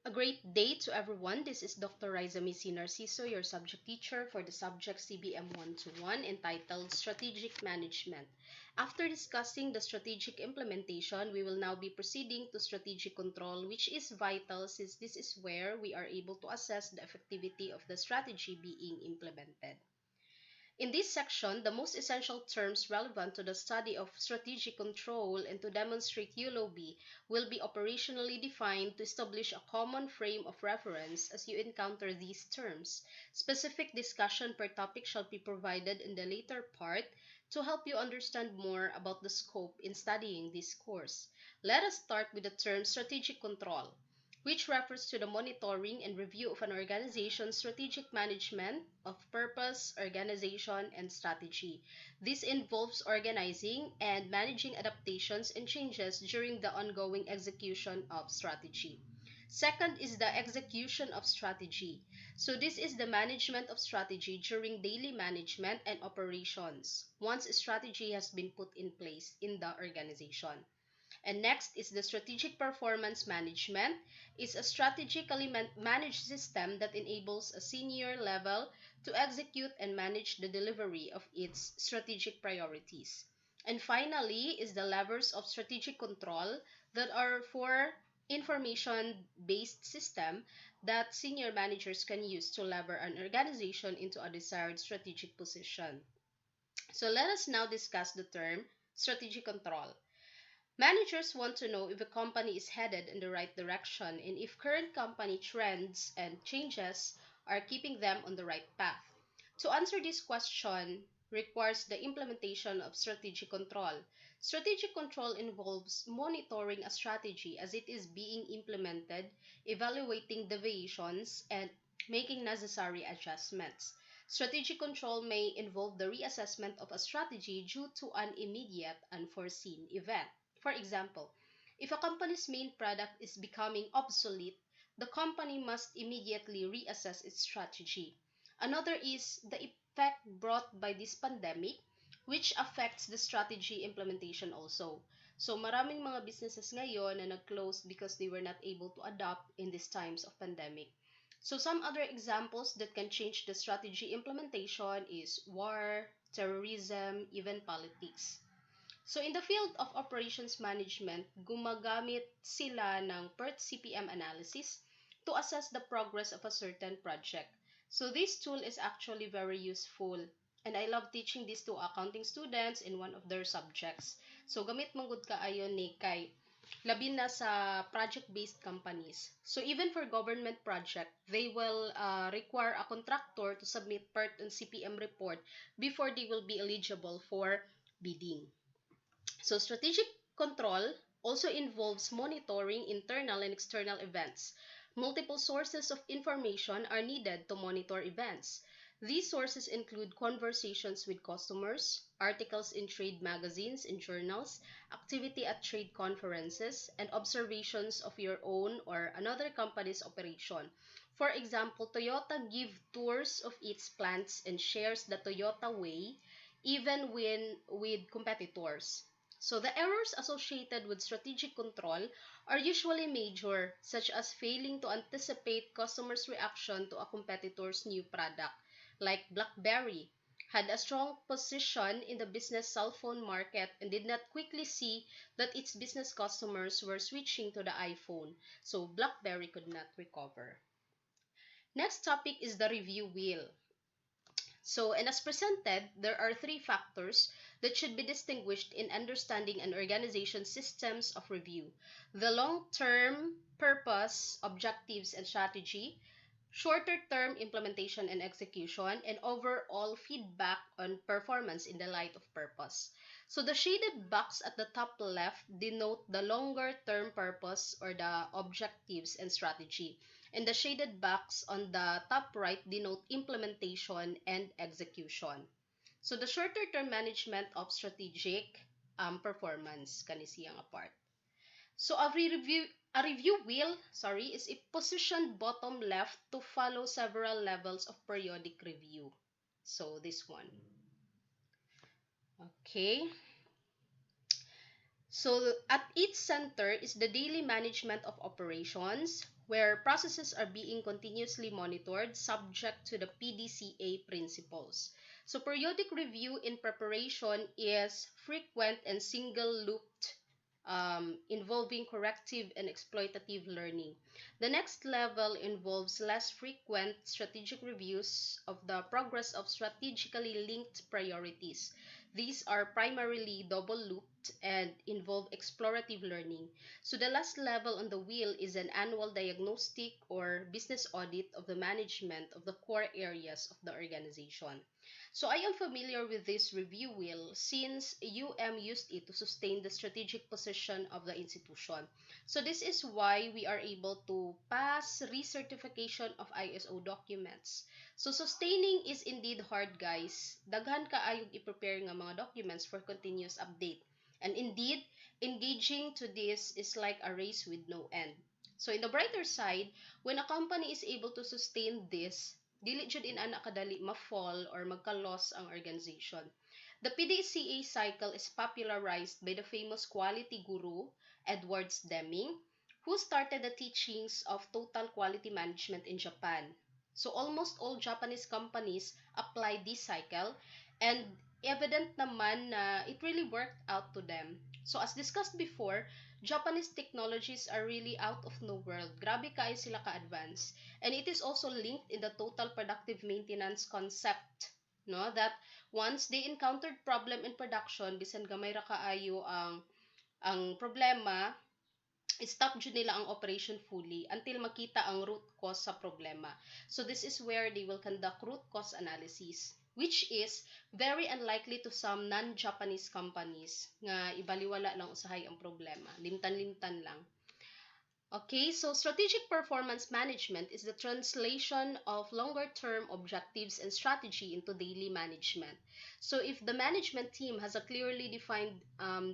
A great day to everyone. This is Dr. Narciso, your subject teacher for the subject CBM 121 entitled Strategic Management. After discussing the strategic implementation, we will now be proceeding to strategic control, which is vital since this is where we are able to assess the effectivity of the strategy being implemented. In this section, the most essential terms relevant to the study of strategic control and to demonstrate Ulo B will be operationally defined to establish a common frame of reference as you encounter these terms. Specific discussion per topic shall be provided in the later part to help you understand more about the scope in studying this course. Let us start with the term strategic control, which refers to the monitoring and review of an organization's strategic management of purpose, organization, and strategy. This involves organizing and managing adaptations and changes during the ongoing execution of strategy. Second is the execution of strategy. So this is the management of strategy during daily management and operations once a strategy has been put in place in the organization. And next is the strategic performance management. It's a strategically managed system that enables a senior level to execute and manage the delivery of its strategic priorities. And finally is the levers of strategic control that are for information-based system that senior managers can use to lever an organization into a desired strategic position. So let us now discuss the term strategic control. Managers want to know if a company is headed in the right direction and if current company trends and changes are keeping them on the right path. To answer this question requires the implementation of strategic control. Strategic control involves monitoring a strategy as it is being implemented, evaluating deviations, and making necessary adjustments. Strategic control may involve the reassessment of a strategy due to an immediate unforeseen event. For example, if a company's main product is becoming obsolete, the company must immediately reassess its strategy. Another is the effect brought by this pandemic, which affects the strategy implementation also. So maraming mga businesses ngayon na nag-close because they were not able to adapt in these times of pandemic. So some other examples that can change the strategy implementation is war, terrorism, even politics. So in the field of operations management, gumagamit sila ng PERT CPM analysis to assess the progress of a certain project. So this tool is actually very useful and I love teaching this to accounting students in one of their subjects. So gamit man gud kaayo ni kay labi na sa project-based companies. So even for government project, they will require a contractor to submit PERT and CPM report before they will be eligible for bidding. So strategic control also involves monitoring internal and external events. Multiple sources of information are needed to monitor events. These sources include conversations with customers, articles in trade magazines and journals, activity at trade conferences, and observations of your own or another company's operation. For example, Toyota gives tours of its plants and shares the Toyota way even when with competitors. So the errors associated with strategic control are usually major, such as failing to anticipate customers' reaction to a competitor's new product, like BlackBerry had a strong position in the business cell phone market and did not quickly see that its business customers were switching to the iPhone, so BlackBerry could not recover. Next topic is the review wheel. So, and as presented, there are three factors that should be distinguished in understanding an organization's systems of review: the long-term purpose, objectives, and strategy, shorter-term implementation and execution, and overall feedback on performance in the light of purpose. So the shaded box at the top left denote the longer-term purpose or the objectives and strategy. And the shaded box on the top right denote implementation and execution. So the shorter-term management of strategic performance kanisiyang apart. So a review wheel, is positioned bottom left to follow several levels of periodic review. So this one. Okay. So at its center is the daily management of operations, where processes are being continuously monitored subject to the PDCA principles. So periodic review in preparation is frequent and single-looped, involving corrective and exploitative learning. The next level involves less frequent strategic reviews of the progress of strategically linked priorities. These are primarily double-looped and involve explorative learning. So the last level on the wheel is an annual diagnostic or business audit of the management of the core areas of the organization. So I am familiar with this review wheel since UM used it to sustain the strategic position of the institution. So this is why we are able to pass recertification of ISO documents. So sustaining is indeed hard, guys. Daghan kaayong i-prepare nga mga documents for continuous update. And indeed, engaging to this is like a race with no end. So in the brighter side, when a company is able to sustain this, dili jud in ana kadali ma-fall or magka-loss ang organization. The PDCA cycle is popularized by the famous quality guru Edward Deming, who started the teachings of total quality management in Japan. So almost all Japanese companies apply this cycle, and evident naman na it really worked out to them. So as discussed before, Japanese technologies are really out of the world. Grabe kaayo sila ka-advance. And it is also linked in the total productive maintenance concept, no, that once they encountered problem in production, bisan gamay ra kaayo ang problema, stop jud nila ang operation fully until makita ang root cause sa problema. So this is where they will conduct root cause analysis, which is very unlikely to some non-Japanese companies nga ibaliwala lang usahay ang problema. Limtan-limtan lang. Okay, so strategic performance management is the translation of longer-term objectives and strategy into daily management. So if the management team has a clearly defined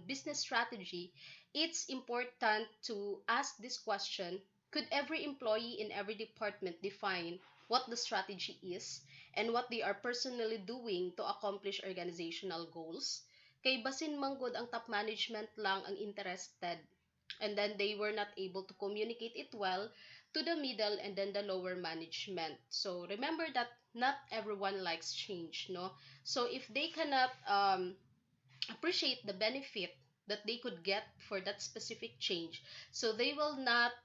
business strategy, it's important to ask this question: could every employee in every department define what the strategy is and what they are personally doing to accomplish organizational goals? Kay basin manggod ang top management lang ang interested, and then they were not able to communicate it well to the middle and then the lower management. So remember that not everyone likes change, no? So if they cannot appreciate the benefit that they could get for that specific change, so they will not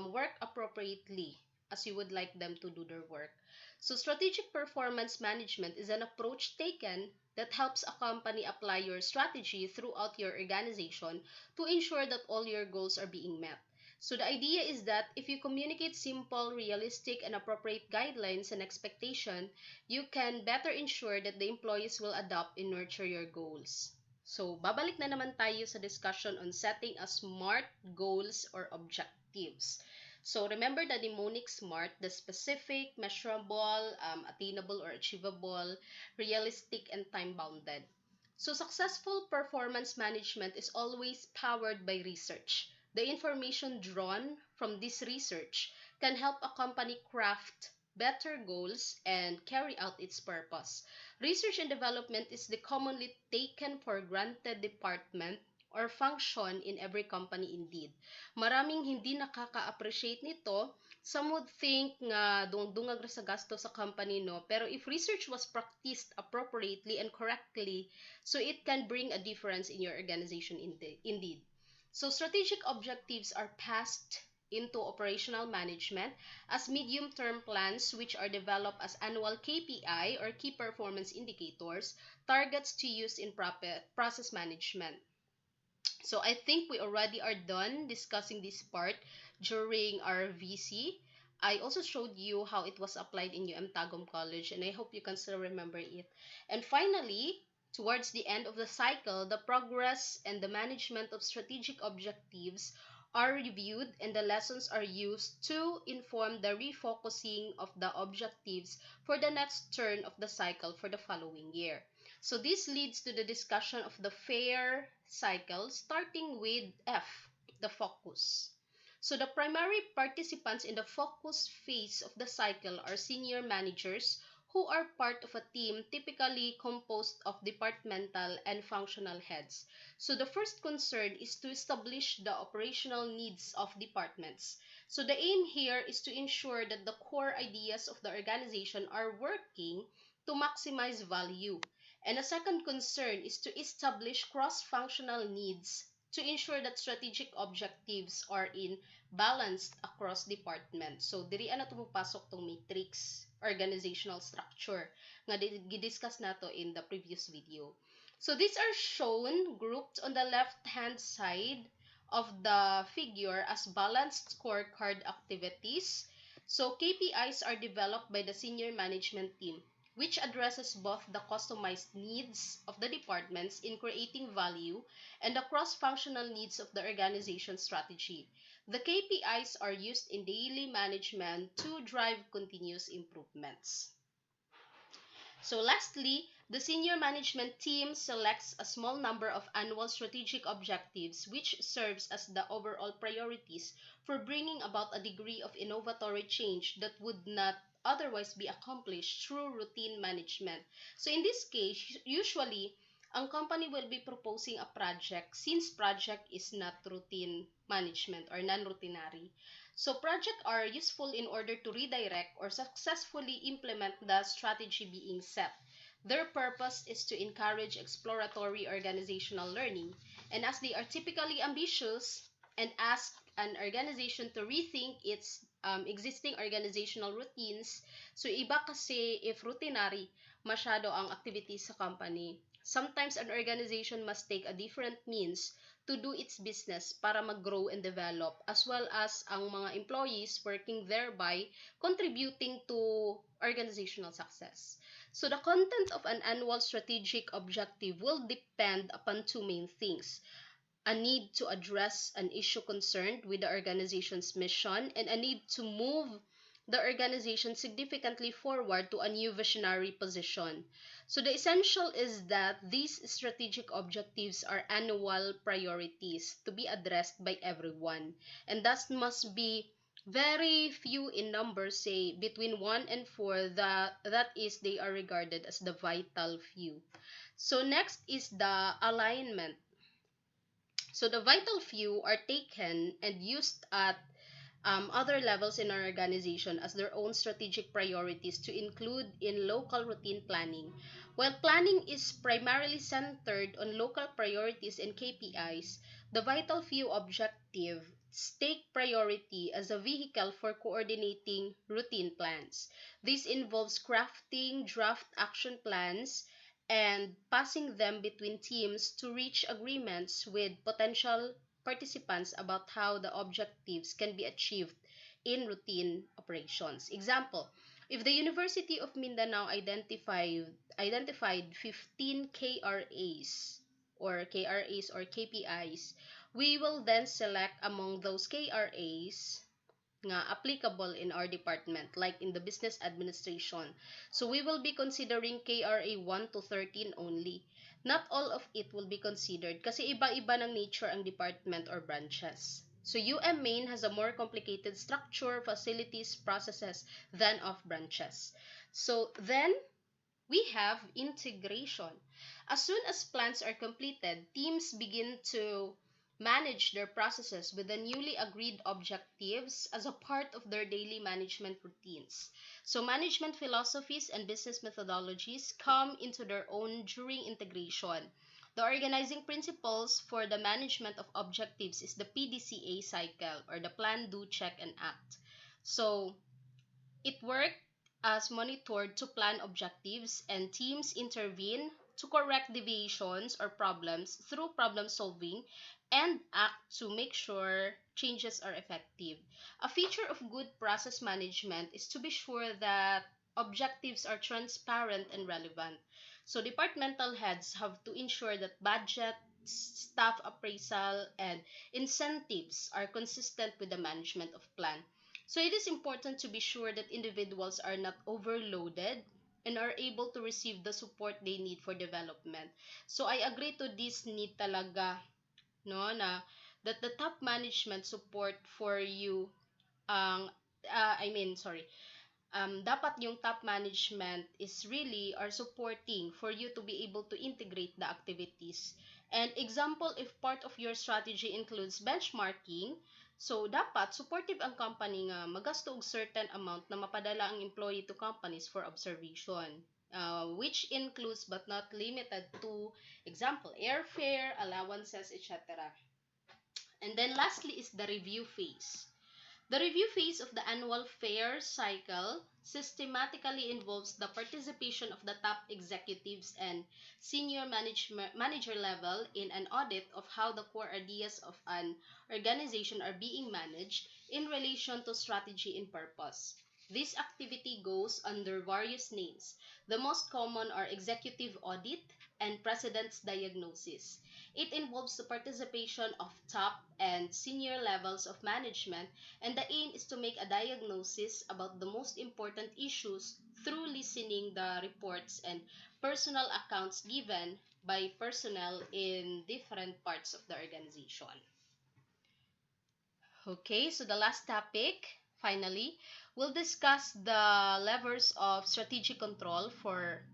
work appropriately as you would like them to do their work. So strategic performance management is an approach taken that helps a company apply your strategy throughout your organization to ensure that all your goals are being met. So the idea is that if you communicate simple, realistic, and appropriate guidelines and expectation, you can better ensure that the employees will adopt and nurture your goals. So, babalik na naman tayo sa discussion on setting a SMART goals or objectives. So, remember the mnemonic SMART: the specific, measurable, attainable or achievable, realistic, and time-bounded. So, successful performance management is always powered by research. The information drawn from this research can help a company craft better goals and carry out its purpose. Research and development is the commonly taken for granted department or function in every company indeed. Maraming hindi nakaka-appreciate nito. Some would think nga dungag ra sa gasto sa company, no? Pero if research was practiced appropriately and correctly, so it can bring a difference in your organization indeed. So strategic objectives are passed into operational management as medium-term plans, which are developed as annual KPI or key performance indicators, targets to use in process management. So I think we already are done discussing this part during our VC. I also showed you how it was applied in Tagum College, and I hope you can still remember it. And finally, towards the end of the cycle, the progress and the management of strategic objectives are reviewed, and the lessons are used to inform the refocusing of the objectives for the next turn of the cycle for the following year. So this leads to the discussion of the FAIR cycle, starting with F, the focus. So the primary participants in the focus phase of the cycle are senior managers who are part of a team typically composed of departmental and functional heads. So the first concern is to establish the operational needs of departments. So the aim here is to ensure that the core ideas of the organization are working to maximize value. And a second concern is to establish cross-functional needs to ensure that strategic objectives are in balanced across departments. So diri ana tumupasok tong matrix organizational structure nga gidiscuss nato in the previous video. So these are shown grouped on the left-hand side of the figure as balanced scorecard activities. So KPIs are developed by the senior management team, which addresses both the customized needs of the departments in creating value and the cross-functional needs of the organization strategy. The KPIs are used in daily management to drive continuous improvements. So lastly, the senior management team selects a small number of annual strategic objectives which serves as the overall priorities for bringing about a degree of innovatory change that would not otherwise be accomplished through routine management. So in this case, usually, ang company will be proposing a project since project is not routine management or non-routinary. So projects are useful in order to redirect or successfully implement the strategy being set. Their purpose is to encourage exploratory organizational learning, and as they are typically ambitious and ask an organization to rethink its existing organizational routines, so iba kasi if routinary masyado ang activities sa company. Sometimes an organization must take a different means to do its business para mag-grow and develop, as well as ang mga employees working thereby contributing to organizational success. So the content of an annual strategic objective will depend upon two main things: a need to address an issue concerned with the organization's mission, and a need to move the organization significantly forward to a new visionary position. So the essential is that these strategic objectives are annual priorities to be addressed by everyone, and thus must be very few in number, say between 1 and 4, that is they are regarded as the vital few. So next is the alignment. So the vital few are taken and used at other levels in our organization as their own strategic priorities to include in local routine planning. While planning is primarily centered on local priorities and KPIs, the vital few objectives take priority as a vehicle for coordinating routine plans. This involves crafting draft action plans and passing them between teams to reach agreements with potential participants about how the objectives can be achieved in routine operations. Example, if the University of Mindanao identified 15 KRAs or KPIs, we will then select among those KRAs nga applicable in our department, like in the business administration. So we will be considering KRA 1 to 13 only. Not all of it will be considered kasi iba-iba ng nature ang department or branches. So UM Main has a more complicated structure, facilities, processes than of branches. So then we have integration. As soon as plans are completed, teams begin to manage their processes with the newly agreed objectives as a part of their daily management routines. So management philosophies and business methodologies come into their own during integration. The organizing principles for the management of objectives is the PDCA cycle, or the plan, do, check, and act. So it worked as monitored to plan objectives, and teams intervene to correct deviations or problems through problem solving and act to make sure changes are effective. A feature of good process management is to be sure that objectives are transparent and relevant. So departmental heads have to ensure that budget, staff appraisal, and incentives are consistent with the management of plan. So it is important to be sure that individuals are not overloaded and are able to receive the support they need for development. So I agree to this need talaga, no, na that the top management support for you ang dapat yung top management is really are supporting for you to be able to integrate the activities. And example, if part of your strategy includes benchmarking, So, dapat supportive ang company nga magasto og certain amount na mapadala ang employee to companies for observation, which includes but not limited to, example, airfare, allowances, etc. And then lastly is the review phase. The review phase of the annual fair cycle systematically involves the participation of the top executives and senior manager level in an audit of how the core ideas of an organization are being managed in relation to strategy and purpose. This activity goes under various names. The most common are executive audit and president's diagnosis. It involves the participation of top and senior levels of management, and the aim is to make a diagnosis about the most important issues through listening the reports and personal accounts given by personnel in different parts of the organization. Okay, so the last topic, finally, we'll discuss the levers of strategic control for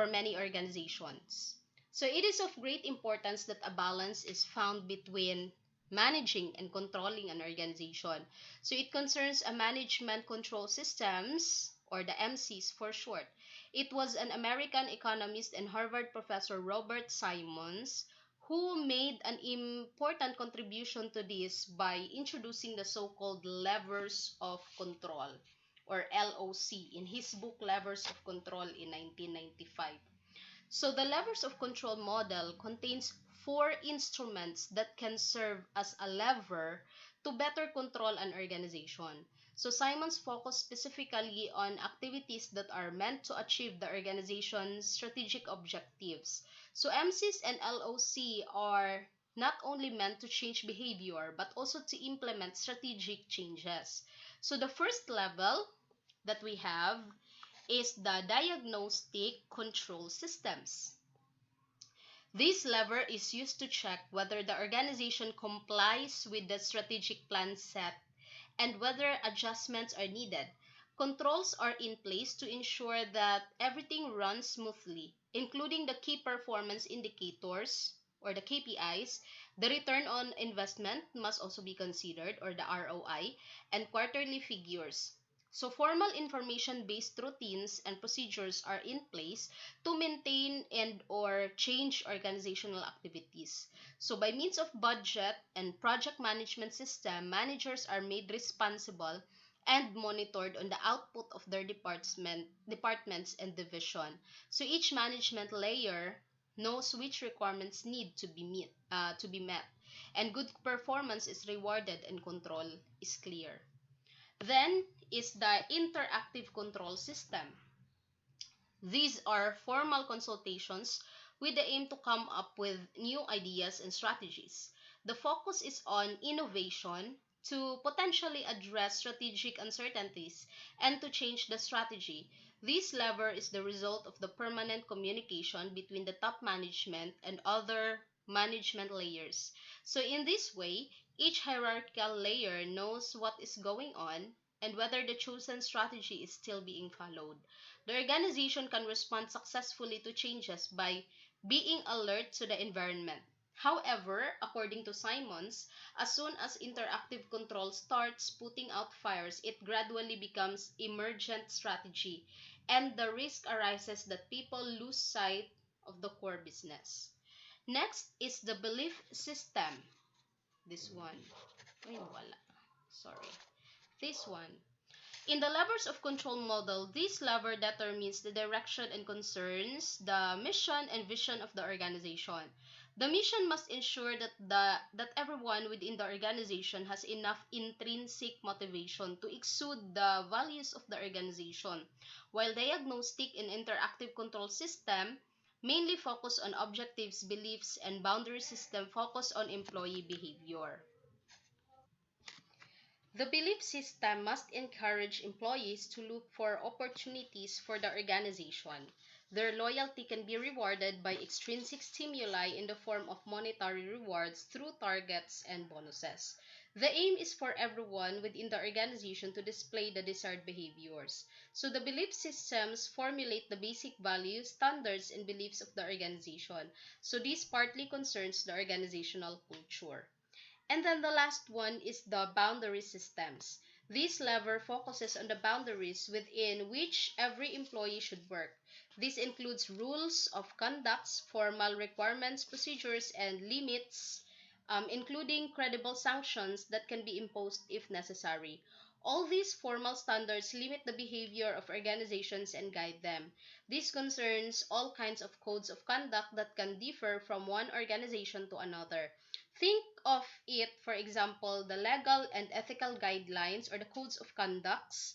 many organizations. So it is of great importance that a balance is found between managing and controlling an organization. So it concerns a management control systems, or the MCs for short. It was an American economist and Harvard professor, Robert Simons, who made an important contribution to this by introducing the so-called levers of control, or LOC, in his book Levers of Control in 1995. So the levers of control model contains four instruments that can serve as a lever to better control an organization. So Simons focused specifically on activities that are meant to achieve the organization's strategic objectives. So MCs and LOC are not only meant to change behavior but also to implement strategic changes. So the first level that we have is the diagnostic control systems. This lever is used to check whether the organization complies with the strategic plan set and whether adjustments are needed. Controls are in place to ensure that everything runs smoothly, including the key performance indicators, or the KPIs. The return on investment must also be considered, or the ROI, and quarterly figures. So formal information-based routines and procedures are in place to maintain and or change organizational activities. So by means of budget and project management system, managers are made responsible and monitored on the output of their departments and division. So each management layer knows which requirements need to be met, and good performance is rewarded and control is clear. Then is the interactive control system. These are formal consultations with the aim to come up with new ideas and strategies. The focus is on innovation to potentially address strategic uncertainties and to change the strategy. This lever is the result of the permanent communication between the top management and other management layers. So in this way, each hierarchical layer knows what is going on and whether the chosen strategy is still being followed. The organization can respond successfully to changes by being alert to the environment. However, according to Simons, as soon as interactive control starts putting out fires, it gradually becomes emergent strategy, and the risk arises that people lose sight of the core business. Next is the belief system. This one. Ay, wala. Sorry. This one. In the levers of control model, this lever determines the direction and concerns the mission and vision of the organization. The mission must ensure that everyone within the organization has enough intrinsic motivation to exude the values of the organization, while diagnostic and interactive control system mainly focus on objectives, beliefs, and boundary system focus on employee behavior. The belief system must encourage employees to look for opportunities for the organization. Their loyalty can be rewarded by extrinsic stimuli in the form of monetary rewards through targets and bonuses. The aim is for everyone within the organization to display the desired behaviors. So the belief systems formulate the basic values, standards, and beliefs of the organization. So this partly concerns the organizational culture. And then the last one is the boundary systems. This lever focuses on the boundaries within which every employee should work. This includes rules of conducts, formal requirements, procedures, and limits, including credible sanctions that can be imposed if necessary. All these formal standards limit the behavior of organizations and guide them. This concerns all kinds of codes of conduct that can differ from one organization to another. Think of it, for example, the legal and ethical guidelines or the codes of conducts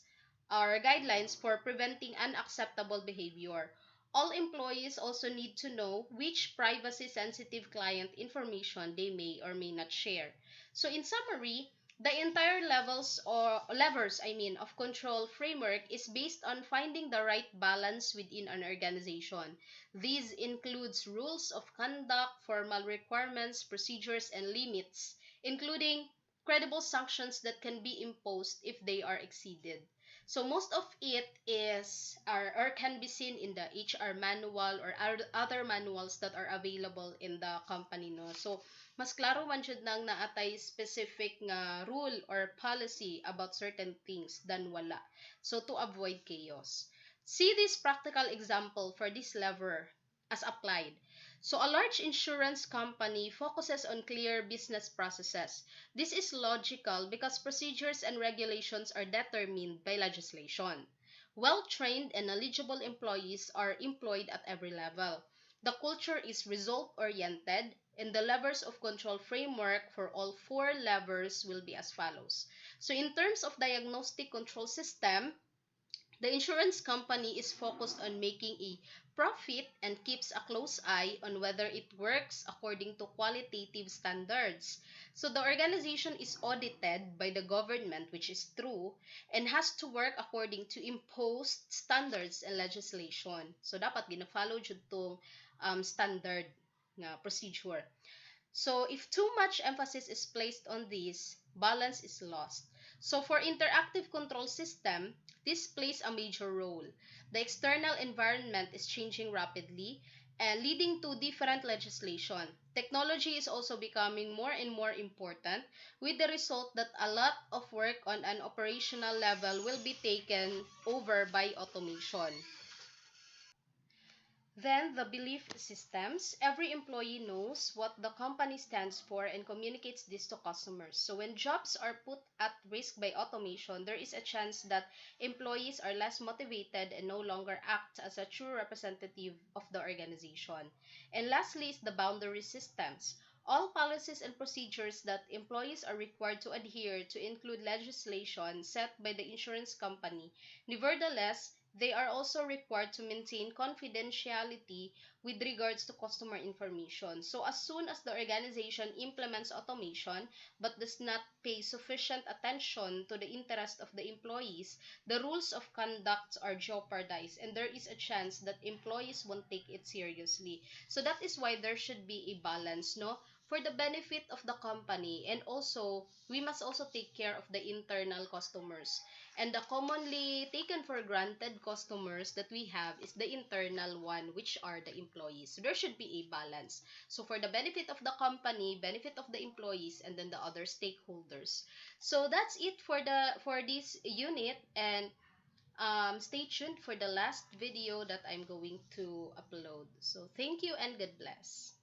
are guidelines for preventing unacceptable behavior. All employees also need to know which privacy sensitive client information they may or may not share. So in summary, the entire levers of control framework is based on finding the right balance within an organization. These includes rules of conduct, formal requirements, procedures, and limits, including credible sanctions that can be imposed if they are exceeded. So most of it is or can be seen in the HR manual or other manuals that are available in the company, no. So mas klaro man jud nang naatay specific nga rule or policy about certain things than wala. So to avoid chaos. See this practical example for this lever as applied. So a large insurance company focuses on clear business processes. This is logical because procedures and regulations are determined by legislation. Well-trained and knowledgeable employees are employed at every level. The culture is result-oriented, and the levers of control framework for all four levers will be as follows. So in terms of diagnostic control system, the insurance company is focused on making a profit and keeps a close eye on whether it works according to qualitative standards. So the organization is audited by the government, which is true, and has to work according to imposed standards and legislation. So dapat gina-follow jud tong standard nga procedure. So if too much emphasis is placed on this, balance is lost. So for interactive control system, this plays a major role. The external environment is changing rapidly and leading to different legislation. Technology is also becoming more and more important, with the result that a lot of work on an operational level will be taken over by automation. Then the belief systems. Every employee knows what the company stands for and communicates this to customers. So when jobs are put at risk by automation, there is a chance that employees are less motivated and no longer act as a true representative of the organization. And lastly is the boundary systems. All policies and procedures that employees are required to adhere to include legislation set by the insurance company. Nevertheless, they are also required to maintain confidentiality with regards to customer information. So as soon as the organization implements automation but does not pay sufficient attention to the interest of the employees, the rules of conduct are jeopardized and there is a chance that employees won't take it seriously. So that is why there should be a balance, no? For the benefit of the company, and also we must also take care of the internal customers. And the commonly taken for granted customers that we have is the internal one, which are the employees. So there should be a balance. So for the benefit of the company, benefit of the employees, and then the other stakeholders. So that's it for this unit, and stay tuned for the last video that I'm going to upload. So thank you and God bless.